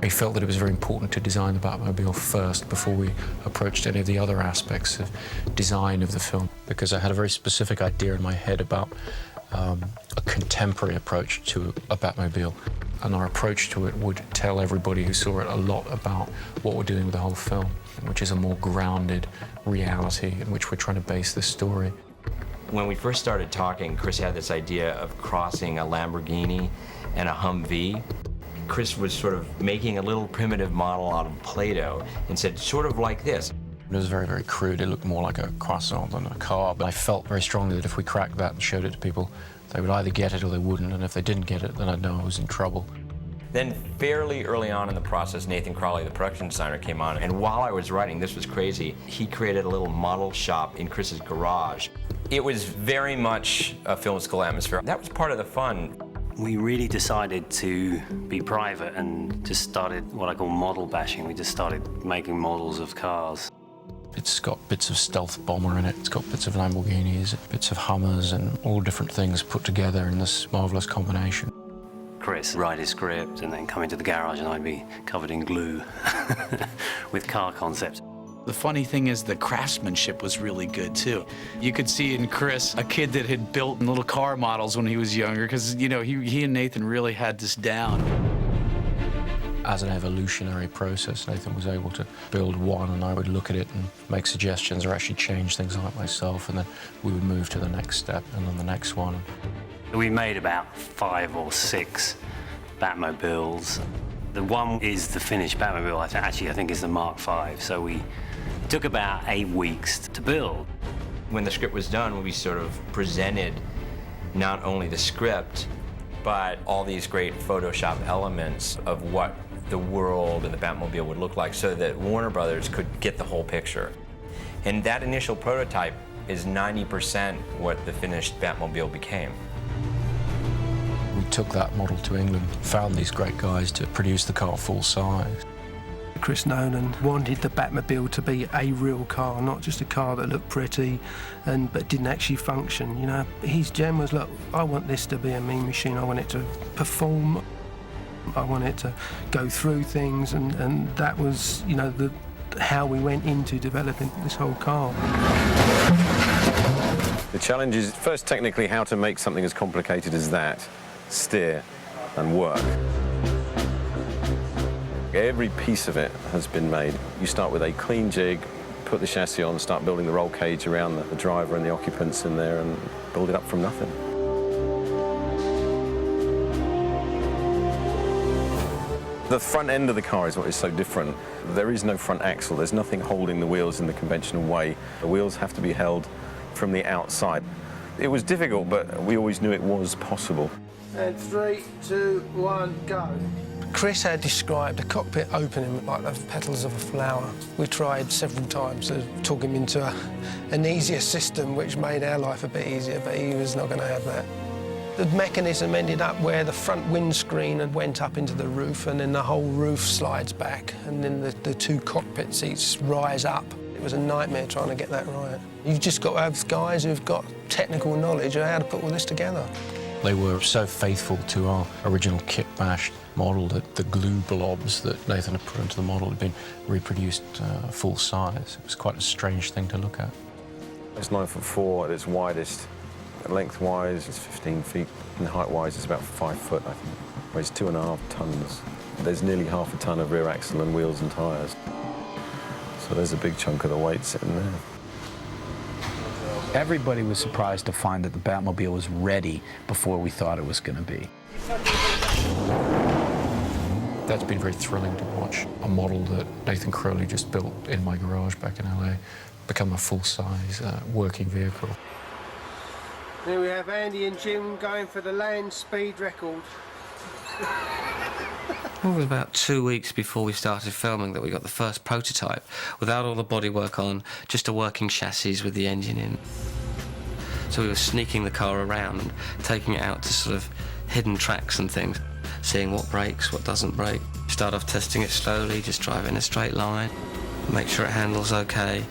I felt that it was very important to design the Batmobile first before we approached any of the other aspects of design of the film, because I had a very specific idea in my head about a contemporary approach to a Batmobile. And our approach to it would tell everybody who saw it a lot about what we're doing with the whole film, which is a more grounded reality in which we're trying to base this story. When we first started talking, Chris had this idea of crossing a Lamborghini and a Humvee. Chris was sort of making a little primitive model out of Play-Doh and said, sort of like this. It was very, very crude. It looked more like a croissant than a car, but I felt very strongly that if we cracked that and showed it to people, they would either get it or they wouldn't, and if they didn't get it, then I'd know I was in trouble. Then fairly early on in the process, Nathan Crowley, the production designer, came on, and while I was writing, this was crazy, he created a little model shop in Chris's garage. It was very much a film school atmosphere. That was part of the fun. We really decided to be private and just started what I call model bashing. We just started making models of cars. It's got bits of stealth bomber in it, it's got bits of Lamborghinis, bits of Hummers, and all different things put together in this marvelous combination. Chris write his script and then come into the garage and I'd be covered in glue with car concepts. The funny thing is the craftsmanship was really good too. You could see in Chris a kid that had built little car models when he was younger, because you know he and Nathan really had this down. As an evolutionary process, Nathan was able to build one, and I would look at it and make suggestions or actually change things like myself, and then we would move to the next step and then the next one. We made about 5 or 6 Batmobiles. The one is the finished Batmobile, I think is the Mark V, so it took about 8 weeks to build. When the script was done, we sort of presented not only the script, but all these great Photoshop elements of what the world and the Batmobile would look like so that Warner Brothers could get the whole picture. And that initial prototype is 90% what the finished Batmobile became. We took that model to England, found these great guys to produce the car full size. Chris Nolan wanted the Batmobile to be a real car, not just a car that looked pretty but didn't actually function. You know, his gem was, look, I want this to be a mean machine. I want it to perform. I want it to go through things, and that was, you know, how we went into developing this whole car. The challenge is first technically how to make something as complicated as that steer and work. Every piece of it has been made. You start with a clean jig, put the chassis on, start building the roll cage around the driver and the occupants in there, and build it up from nothing. The front end of the car is what is so different. There is no front axle. There's nothing holding the wheels in the conventional way. The wheels have to be held from the outside. It was difficult, but we always knew it was possible. And 3, 2, 1, go. Chris had described the cockpit opening like the petals of a flower. We tried several times to talk him into an easier system, which made our life a bit easier, but he was not going to have that. The mechanism ended up where the front windscreen went up into the roof, and then the whole roof slides back, and then the 2 cockpit seats rise up. It was a nightmare trying to get that right. You've just got to have guys who've got technical knowledge of how to put all this together. They were so faithful to our original kit bash model that the glue blobs that Nathan had put into the model had been reproduced full size. It was quite a strange thing to look at. It's 9'4" at its widest. Lengthwise, it's 15 feet, and height-wise, it's about 5 foot, I think. Weighs 2.5 tons. There's nearly half a ton of rear axle and wheels and tyres. So there's a big chunk of the weight sitting there. Everybody was surprised to find that the Batmobile was ready before we thought it was going to be. That's been very thrilling to watch. A model that Nathan Crowley just built in my garage back in LA become a full-size working vehicle. Here we have Andy and Jim going for the land speed record. It was about 2 weeks before we started filming that we got the first prototype, without all the bodywork on, just a working chassis with the engine in. So we were sneaking the car around and taking it out to sort of hidden tracks and things, seeing what brakes, what doesn't brake. Start off testing it slowly, just drive in a straight line, make sure it handles okay.